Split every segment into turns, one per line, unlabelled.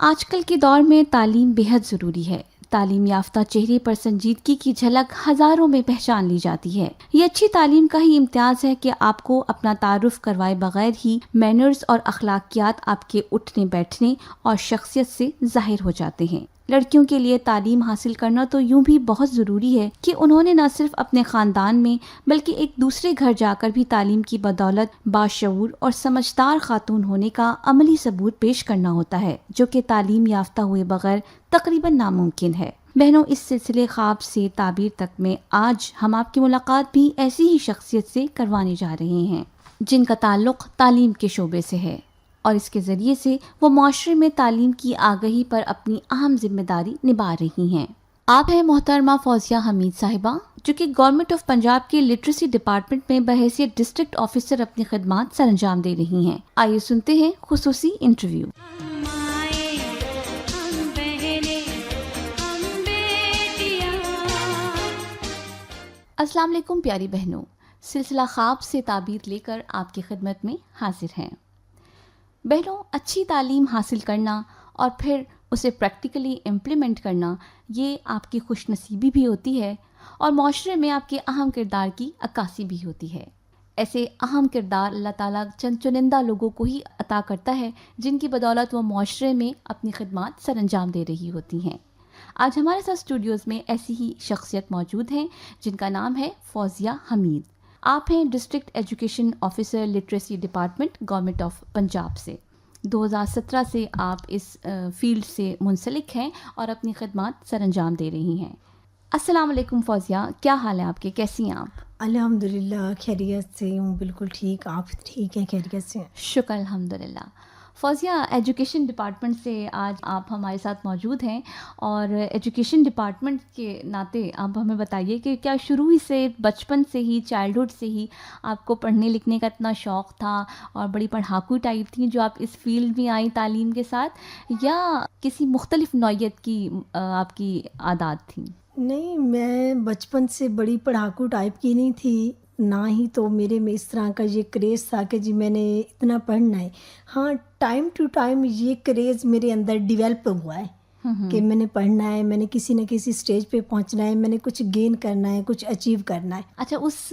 آج کل کے دور میں تعلیم بیحد ضروری ہے۔ تعلیم یافتہ چہرے پر سنجیدگی کی جھلک ہزاروں میں پہچان لی جاتی ہے۔ یہ اچھی تعلیم کا ہی امتیاز ہے کہ آپ کو اپنا تعارف کروائے بغیر ہی مینرز اور اخلاقیات آپ کے اٹھنے بیٹھنے اور شخصیت سے ظاہر ہو جاتے ہیں۔ لڑکیوں کے لیے تعلیم حاصل کرنا تو یوں بھی بہت ضروری ہے کہ انہوں نے نہ صرف اپنے خاندان میں بلکہ ایک دوسرے گھر جا کر بھی تعلیم کی بدولت باشعور اور سمجھدار خاتون ہونے کا عملی ثبوت پیش کرنا ہوتا ہے، جو کہ تعلیم یافتہ ہوئے بغیر تقریباً ناممکن ہے۔ بہنوں، اس سلسلے خواب سے تعبیر تک میں آج ہم آپ کی ملاقات بھی ایسی ہی شخصیت سے کروانے جا رہے ہیں جن کا تعلق تعلیم کے شعبے سے ہے، اور اس کے ذریعے سے وہ معاشرے میں تعلیم کی آگہی پر اپنی اہم ذمہ داری نبھا رہی ہیں۔ آپ ہیں محترمہ فوزیہ حمید صاحبہ، جو کہ گورنمنٹ آف پنجاب کے لٹریسی ڈپارٹمنٹ میں بحیثیت ڈسٹرکٹ آفیسر اپنی خدمات سر انجام دے رہی ہیں۔ آئیے سنتے ہیں خصوصی انٹرویو۔ السلام علیکم پیاری بہنوں، سلسلہ خواب سے تعبیر لے کر آپ کی خدمت میں حاضر ہیں۔ بہنوں، اچھی تعلیم حاصل کرنا اور پھر اسے پریکٹیکلی امپلیمنٹ کرنا، یہ آپ کی خوش نصیبی بھی ہوتی ہے اور معاشرے میں آپ کے اہم کردار کی عکاسی بھی ہوتی ہے۔ ایسے اہم کردار اللہ تعالیٰ چند چنندہ لوگوں کو ہی عطا کرتا ہے جن کی بدولت وہ معاشرے میں اپنی خدمات سر انجام دے رہی ہوتی ہیں۔ آج ہمارے ساتھ اسٹوڈیوز میں ایسی ہی شخصیت موجود ہیں جن کا نام ہے فوزیہ حمید۔ آپ ہیں district education officer literacy department government of Punjab سے۔ 2017 سے آپ اس فیلڈ سے منسلک ہیں اور اپنی خدمات سر انجام دے رہی ہیں۔ السلام علیکم فوزیہ، کیا حال ہے آپ کے؟ کیسی ہیں آپ؟
الحمدللہ خیریت سے ہوں، بالکل ٹھیک۔ آپ ٹھیک ہیں؟ خیریت سے؟
شکر الحمدللہ۔ فوزیہ، ایجوکیشن ڈپارٹمنٹ سے آج آپ ہمارے ساتھ موجود ہیں، اور ایجوکیشن ڈپارٹمنٹ کے ناطے آپ ہمیں بتائیے کہ کیا شروع ہی سے، بچپن سے ہی، چائلڈہڈ سے ہی آپ کو پڑھنے لکھنے کا اتنا شوق تھا اور بڑی پڑھاکو ٹائپ تھیں جو آپ اس فیلڈ میں آئیں تعلیم کے ساتھ، یا کسی مختلف نوعیت کی آپ کی عادات تھیں؟
نہیں، میں بچپن سے بڑی پڑھاکو ٹائپ کی نہیں تھی، نہ ہی تو میرے میں اس طرح کا یہ کریز تھا کہ جی میں نے اتنا پڑھنا ہے۔ ہاں، ٹائم ٹو ٹائم یہ کریز میرے اندر ڈیولپ ہوا ہے کہ میں نے پڑھنا ہے، میں نے کسی نہ کسی سٹیج پہ پہنچنا ہے، میں نے کچھ گین کرنا ہے، کچھ اچیو کرنا ہے۔
اچھا، اس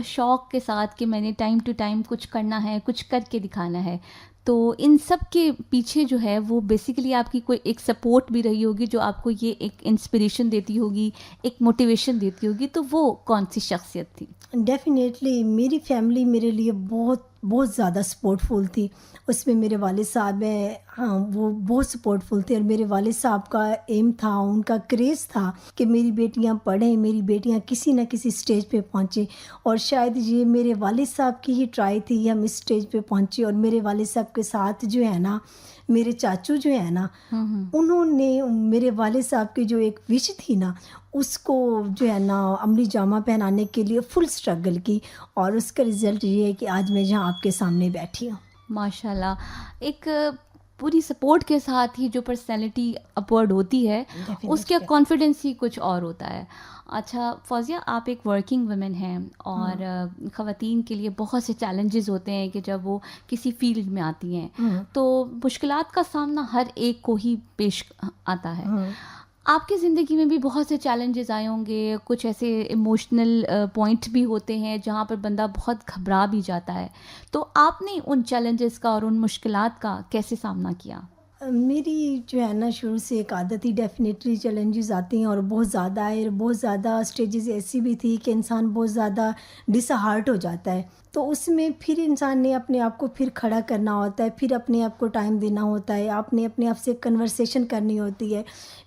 شوق کے ساتھ کہ میں نے ٹائم ٹو ٹائم کچھ کرنا ہے، کچھ کر کے دکھانا ہے، تو ان سب کے پیچھے جو ہے وہ بیسیکلی آپ کی کوئی ایک سپورٹ بھی رہی ہوگی جو آپ کو یہ ایک انسپریشن دیتی ہوگی، ایک موٹیویشن دیتی ہوگی، تو وہ کون سی شخصیت تھی؟
ڈیفینیٹلی میری فیملی میرے لیے بہت بہت زیادہ سپورٹفل تھی۔ اس میں میرے والد صاحب ہیں، ہاں وہ بہت سپورٹفل تھے، اور میرے والد صاحب کا ایم تھا، ان کا کریز تھا کہ میری بیٹیاں پڑھیں، میری بیٹیاں کسی نہ کسی سٹیج پہ پہنچیں، اور شاید یہ میرے والد صاحب کی ہی ٹرائی تھی ہم اس سٹیج پہ پہنچے۔ اور میرے والد صاحب کے ساتھ جو ہے نا میرے چاچو جو ہے نا، انہوں نے میرے والد صاحب کی جو ایک وش تھی نا، اس کو جو ہے نا عملی جامہ پہنانے کے لیے فل اسٹرگل کی، اور اس کا رزلٹ یہ ہے کہ آج میں جہاں آپ کے سامنے بیٹھی ہوں۔
ماشاءاللہ، ایک پوری سپورٹ کے ساتھ ہی جو پرسنالٹی اپورڈ ہوتی ہے اس کا کانفیڈنس ہی کچھ اور ہوتا ہے۔ اچھا فوزیہ، آپ ایک ورکنگ ویمن ہیں، اور خواتین کے لیے بہت سے چیلنجز ہوتے ہیں کہ جب وہ کسی فیلڈ میں آتی ہیں تو مشکلات کا سامنا ہر ایک کو ہی پیش آتا ہے۔ آپ کی زندگی میں بھی بہت سے چیلنجز آئے ہوں گے، کچھ ایسے ایموشنل پوائنٹ بھی ہوتے ہیں جہاں پر بندہ بہت گھبرا بھی جاتا ہے، تو آپ نے ان چیلنجز کا اور ان مشکلات کا کیسے سامنا کیا؟
میری جو ہے نا شروع سے ایک عادت ہی، ڈیفینیٹلی چیلنجز آتے ہیں اور بہت زیادہ ہے، اور بہت زیادہ اسٹیجز ایسی بھی تھی کہ انسان بہت زیادہ ڈس ہارٹ ہو جاتا ہے، تو اس میں پھر انسان نے اپنے آپ کو پھر کھڑا کرنا ہوتا ہے، پھر اپنے آپ کو ٹائم دینا ہوتا ہے، آپ نے اپنے آپ سے کنورسیشن کرنی ہوتی ہے۔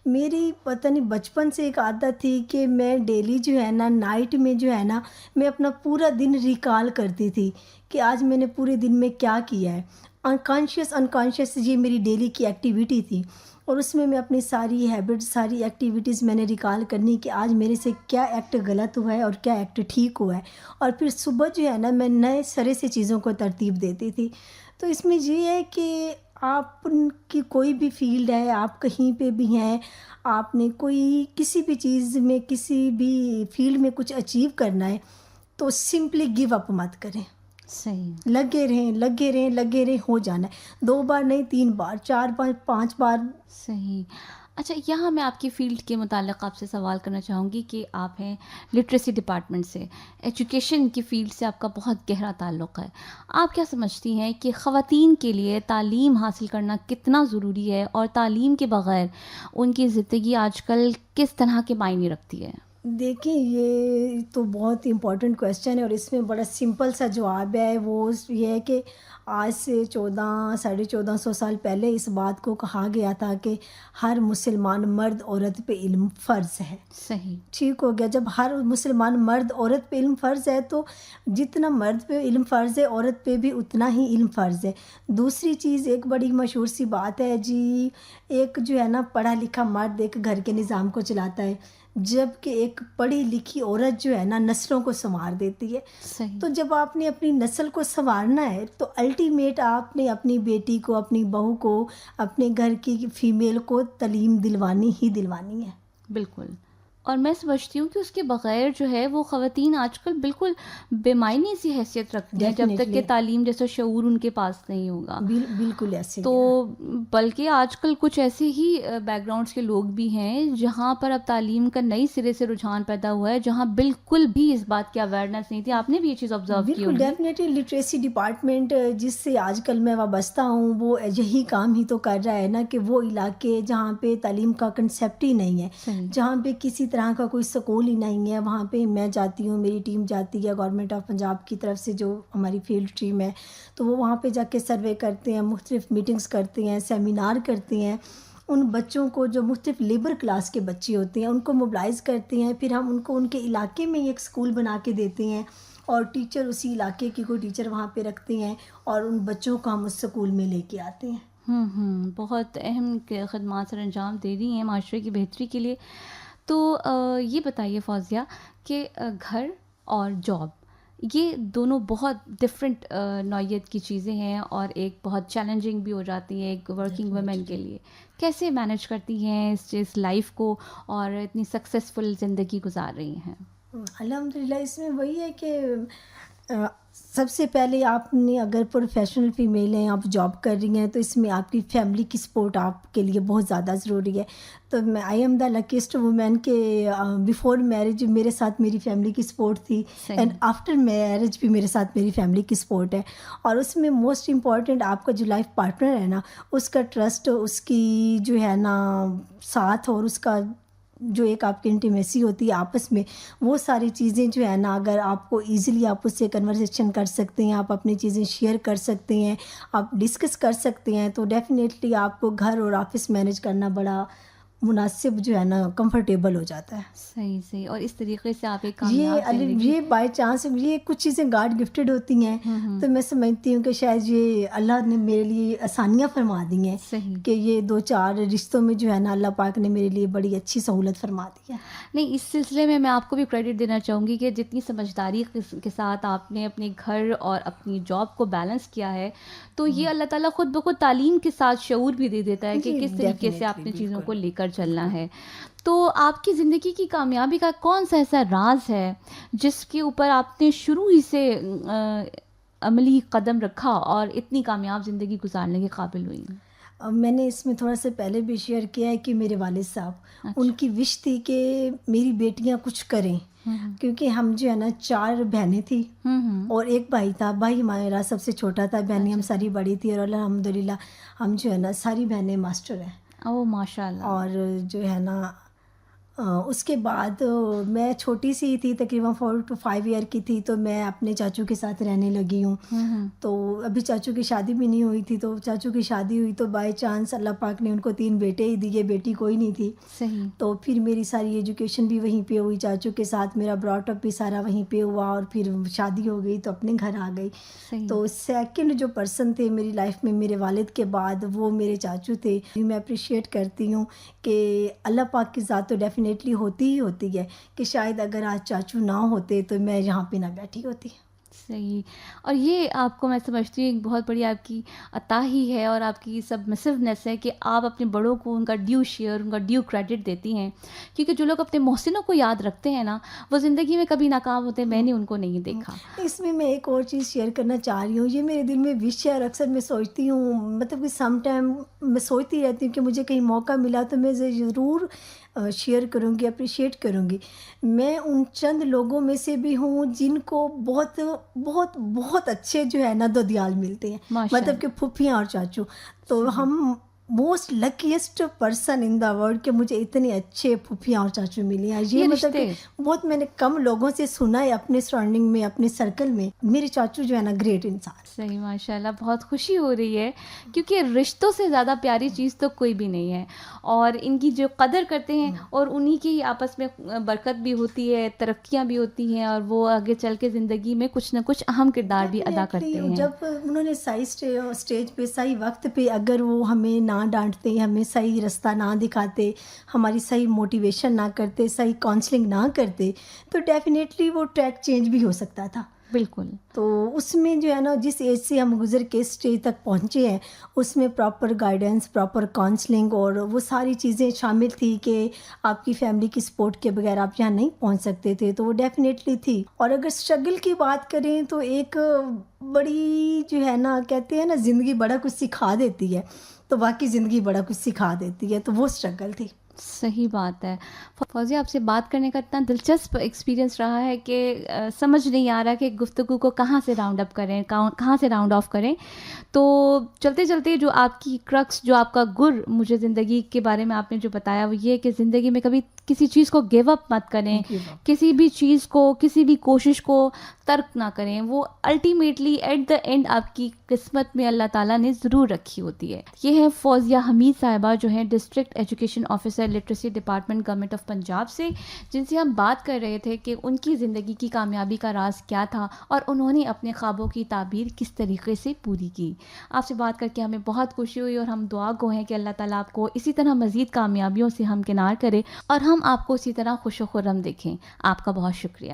میری پتہ نہیں بچپن سے ایک عادت تھی کہ میں ڈیلی جو ہے نا نائٹ میں جو ہے نا میں اپنا پورا دن ریکال کرتی تھی کہ آج میں نے پورے دن میں کیا کیا ہے۔ انکانشیس یہ میری ڈیلی کی ایکٹیویٹی تھی، اور اس میں اپنی ساری ہیبٹس، ساری ایکٹیویٹیز میں نے ریکال کرنی کہ آج میرے سے کیا ایکٹ غلط ہوا ہے اور کیا ایکٹ ٹھیک ہوا ہے، اور پھر صبح جو ہے نا میں نئے سرے سے چیزوں کو ترتیب دیتی تھی۔ تو اس میں یہ ہے کہ آپ کی کوئی بھی فیلڈ ہے، آپ کہیں پہ بھی ہیں، آپ نے کوئی کسی بھی چیز میں، کسی بھی فیلڈ میں کچھ اچیو کرنا ہے، تو سمپلی گیو اپ مت کریں۔
صحیح.
لگے رہیں لگے رہیں لگے رہیں، ہو جانا ہے، 2 بار نہیں 3 بار 4 بار 5 بار.
صحیح. اچھا، یہاں میں آپ کی فیلڈ کے متعلق آپ سے سوال کرنا چاہوں گی کہ آپ ہیں لٹریسی ڈپارٹمنٹ سے، ایجوکیشن کی فیلڈ سے آپ کا بہت گہرا تعلق ہے. آپ کیا سمجھتی ہیں کہ خواتین کے لیے تعلیم حاصل کرنا کتنا ضروری ہے، اور تعلیم کے بغیر ان کی زندگی آج کل کس طرح کے معنی رکھتی ہے؟
دیکھیں یہ تو بہت امپورٹنٹ کویسچن ہے، اور اس میں بڑا سمپل سا جواب ہے. وہ یہ ہے کہ آج سے 1400 سال پہلے اس بات کو کہا گیا تھا کہ ہر مسلمان مرد عورت پہ علم فرض ہے.
صحیح.
ٹھیک ہو گیا. جب ہر مسلمان مرد عورت پہ علم فرض ہے تو جتنا مرد پہ علم فرض ہے عورت پہ بھی اتنا ہی علم فرض ہے. دوسری چیز ایک بڑی مشہور سی بات ہے جی، ایک جو ہے نا پڑھا لکھا مرد ایک گھر کے نظام کو چلاتا ہے، جبکہ ایک پڑھی لکھی عورت جو ہے نا نسلوں کو سنوار دیتی ہے.
صحیح.
تو جب آپ نے اپنی نسل کو سنوارنا ہے تو الٹیمیٹ آپ نے اپنی بیٹی کو، اپنی بہو کو، اپنے گھر کی فیمیل کو تعلیم دلوانی ہی دلوانی ہے.
بالکل. اور میں سمجھتی ہوں کہ اس کے بغیر جو ہے وہ خواتین آج کل بالکل بے معنی سی حیثیت رکھتی ہیں، جب تک کہ تعلیم جیسا شعور ان کے پاس نہیں ہوگا.
بالکل ایسے
تو بلکہ آج کل کچھ ایسے ہی بیک گراؤنڈس کے لوگ بھی ہیں جہاں پر اب تعلیم کا نئی سرے سے رجحان پیدا ہوا ہے، جہاں بالکل بھی اس بات کی اویئرنیس نہیں تھی. آپ نے بھی یہ چیز آبزرو کی
بالکل
ہوگی.
ڈیفینیٹلی لٹریسی ڈپارٹمنٹ جس سے آج کل میں وابستہ ہوں وہ یہی کام ہی تو کر رہا ہے نا، کہ وہ علاقے جہاں پہ تعلیم کا کنسیپٹ ہی نہیں ہے، جہاں پہ کسی طرح کا کوئی سکول ہی نہیں ہے، وہاں پہ میں جاتی ہوں، میری ٹیم جاتی ہے گورنمنٹ آف پنجاب کی طرف سے جو ہماری فیلڈ ٹیم ہے، تو وہ وہاں پہ جا کے سروے کرتے ہیں، مختلف میٹنگز کرتے ہیں، سیمینار کرتے ہیں. ان بچوں کو جو مختلف لیبر کلاس کے بچے ہوتے ہیں ان کو موبلائز کرتے ہیں، پھر ہم ان کو ان کے علاقے میں ایک سکول بنا کے دیتے ہیں، اور ٹیچر اسی علاقے کی کوئی ٹیچر وہاں پہ رکھتے ہیں، اور ان بچوں کو ہم اس سکول میں لے کے آتے ہیں.
بہت اہم خدمات سر انجام دے رہی ہیں معاشرے کی بہتری کے لیے. تو یہ بتائیے فوزیہ کہ گھر اور جاب یہ دونوں بہت ڈفرینٹ نوعیت کی چیزیں ہیں، اور ایک بہت چیلنجنگ بھی ہو جاتی ہے ایک ورکنگ ویمن کے لیے. کیسے مینیج کرتی ہیں اس لائف کو اور اتنی سکسیزفل زندگی گزار رہی ہیں؟
الحمدللہ اس میں وہی ہے کہ سب سے پہلے آپ نے اگر پروفیشنل فیمیل ہیں، آپ جاب کر رہی ہیں، تو اس میں آپ کی فیملی کی سپورٹ آپ کے لیے بہت زیادہ ضروری ہے. تو میں I am the luckiest woman کہ بیفور میرج میرے ساتھ میری فیملی کی سپورٹ تھی، اینڈ آفٹر میرج بھی میرے ساتھ میری فیملی کی سپورٹ ہے. اور اس میں موسٹ امپورٹنٹ آپ کا جو لائف پارٹنر ہے نا، اس کا ٹرسٹ، اس کی جو ہے نا ساتھ، اور اس کا جو ایک آپ کی انٹیمیسی ہوتی ہے آپس میں، وہ ساری چیزیں جو ہے نا اگر آپ کو ایزیلی آپ اس سے کنورسیشن کر سکتے ہیں، آپ اپنی چیزیں شیئر کر سکتے ہیں، آپ ڈسکس کر سکتے ہیں، تو ڈیفینیٹلی آپ کو گھر اور آفس مینیج کرنا بڑا مناسب جو ہے نا کمفرٹیبل ہو جاتا ہے.
صحیح. اور اس طریقے سے آپ ایک کامیاب زندگی،
یہ بائی چانس یہ کچھ چیزیں گاڈ گفٹیڈ ہوتی ہیں، تو میں سمجھتی ہوں کہ شاید یہ اللہ نے میرے لیے آسانیاں فرما دی ہیں کہ یہ 2-4 رشتوں میں جو ہے نا اللہ پاک نے میرے لیے بڑی اچھی سہولت فرما دی ہے.
نہیں، اس سلسلے میں آپ کو بھی کریڈٹ دینا چاہوں گی کہ جتنی سمجھداری کے ساتھ آپ نے اپنے گھر اور اپنی جاب کو بیلنس کیا ہے، تو یہ اللہ تعالیٰ خود بخود تعلیم کے ساتھ شعور بھی دے دیتا ہے کہ کس طریقے سے آپ نے چیزوں کو لے کر چلنا ہے. تو آپ کی زندگی کی کامیابی کا کون سا ایسا راز ہے جس کے اوپر آپ نے شروع ہی سے عملی قدم رکھا اور اتنی کامیاب زندگی گزارنے کے قابل ہوئی؟
میں نے اس میں تھوڑا سا پہلے بھی شیئر کیا ہے کہ میرے والد صاحب، ان کی وش تھی کہ میری بیٹیاں کچھ کریں، کیونکہ ہم جو ہے نا 4 بہنیں تھیں اور ایک بھائی تھا. بھائی ہمارا سب سے چھوٹا تھا، بہنیں ہم ساری بڑی تھی، اور الحمدللہ ہم جو ہے نا ساری بہنیں ماسٹر ہیں.
اوہ ماشاء اللہ.
اور جو ہے نا اس کے بعد میں چھوٹی سی تھی، تقریباً 4 to 5 ایئر کی تھی، تو میں اپنے چاچو کے ساتھ رہنے لگی ہوں. تو ابھی چاچو کی شادی بھی نہیں ہوئی تھی، تو چاچو کی شادی ہوئی تو بائی چانس اللہ پاک نے ان کو 3 بیٹے ہی دیے، بیٹی کوئی نہیں تھی.
صحیح.
تو پھر میری ساری ایجوکیشن بھی وہیں پہ ہوئی چاچو کے ساتھ، میرا براٹ اپ بھی سارا وہیں پہ ہوا، اور پھر شادی ہو گئی تو اپنے گھر آ گئی. تو سیکنڈ جو پرسن تھے میری لائف میں میرے والد کے بعد، وہ میرے چاچو تھے. میں اپریشیٹ کرتی ہوں کہ اللہ پاک کی ذات تو ڈیفینیٹلی ہوتی ہی ہوتی ہے، کہ شاید اگر آج چاچو نہ ہوتے تو میں یہاں پہ نہ بیٹھی ہوتی.
صحیح. اور یہ آپ کو میں سمجھتی ہوں ایک بہت بڑی آپ کی عطا ہی ہے اور آپ کی سبمسونیس ہے کہ آپ اپنے بڑوں کو ان کا ڈیو شیئر، ان کا ڈیو کریڈٹ دیتی ہیں. کیونکہ جو لوگ اپنے محسنوں کو یاد رکھتے ہیں نا، وہ زندگی میں کبھی ناکام ہوتے میں نے ان کو نہیں دیکھا.
اس میں ایک اور چیز شیئر کرنا چاہ رہی ہوں. یہ میرے دل میں وش ہے اور اکثر میں سوچتی ہوں، مطلب کہ سم ٹائم میں سوچتی رہتی ہوں کہ مجھے کہیں موقع ملا تو میں ضرور شیئر کروں گی، اپریشیٹ کروں گی. میں ان چند لوگوں میں سے بھی ہوں جن کو بہت بہت بہت اچھے جو ہے نا دودیال ملتے ہیں،
ماشاء
مطلب کہ پھپھیاں اور چاچو. تو
اللہ.
ہم most لکیسٹ person in the world کہ مجھے اتنے اچھے پھپھیاں اور چاچو ملے ہیں. یہ
یہ
مطلب کہ
رشتے
بہت میں نے کم لوگوں سے سنا ہے اپنے سراؤنڈنگ میں، اپنے سرکل میں. میرے چاچو جو ہے نا گریٹ انسان.
صحیح، ماشاء اللہ. بہت خوشی ہو رہی ہے کیونکہ رشتوں سے زیادہ پیاری چیز تو کوئی بھی نہیں ہے، اور ان کی جو قدر کرتے ہیں اور انہی کی آپس میں برکت بھی ہوتی ہے، ترقیاں بھی ہوتی ہیں، اور وہ آگے چل کے زندگی میں کچھ نہ کچھ اہم کردار بھی ادا کرتے ہیں.
جب انہوں نے صحیح اسٹیج پہ صحیح وقت پہ اگر وہ ہمیں نہ ڈانٹتے، ہمیں صحیح رستہ نہ دکھاتے، ہماری صحیح موٹیویشن نہ کرتے، صحیح کاؤنسلنگ نہ کرتے، تو ڈیفینیٹلی وہ ٹریک چینج بھی ہو سکتا تھا.
بالکل.
تو اس میں جو ہے نا جس ایج سے ہم گزر کے اسٹیج تک پہنچے ہیں، اس میں پراپر گائیڈنس، پراپر کاؤنسلنگ اور وہ ساری چیزیں شامل تھی کہ آپ کی فیملی کی سپورٹ کے بغیر آپ یہاں نہیں پہنچ سکتے تھے. تو وہ ڈیفینیٹلی تھی. اور اگر اسٹرگل کی بات کریں تو ایک بڑی جو ہے نا، کہتے ہیں نا زندگی بڑا کچھ سکھا دیتی ہے، تو واقعی زندگی بڑا کچھ سکھا دیتی ہے. تو وہ اسٹرگل تھی.
صحیح بات ہے. فوزیہ، آپ سے بات کرنے کا اتنا دلچسپ ایکسپیرینس رہا ہے کہ سمجھ نہیں آ رہا کہ گفتگو کو کہاں سے راؤنڈ اپ کریں، کہاں سے راؤنڈ آف کریں. تو چلتے چلتے جو آپ کی کرکس، جو آپ کا گر مجھے زندگی کے بارے میں آپ نے جو بتایا، وہ یہ کہ زندگی میں کبھی کسی چیز کو گیو اپ مت کریں، کسی بھی چیز کو، کسی بھی کوشش کو ترک نہ کریں. وہ الٹیمیٹلی ایٹ دا اینڈ آپ کی قسمت میں اللہ تعالیٰ نے ضرور رکھی ہوتی ہے. یہ ہے فوزیہ حمید صاحبہ، جو ہیں district education officer, literacy department, government of Punjab سے، جن سے ہم بات کر رہے تھے کہ ان کی زندگی کی کامیابی کا راز کیا تھا اور انہوں نے اپنے خوابوں کی تعبیر کس طریقے سے پوری کی. آپ سے بات کر کے ہمیں بہت خوشی ہوئی اور ہم دعا گو ہیں کہ اللہ تعالیٰ آپ کو اسی طرح مزید کامیابیوں سے ہمکنار کرے اور ہم آپ کو اسی طرح خوش و خرم دیکھیں. آپ کا بہت شکریہ.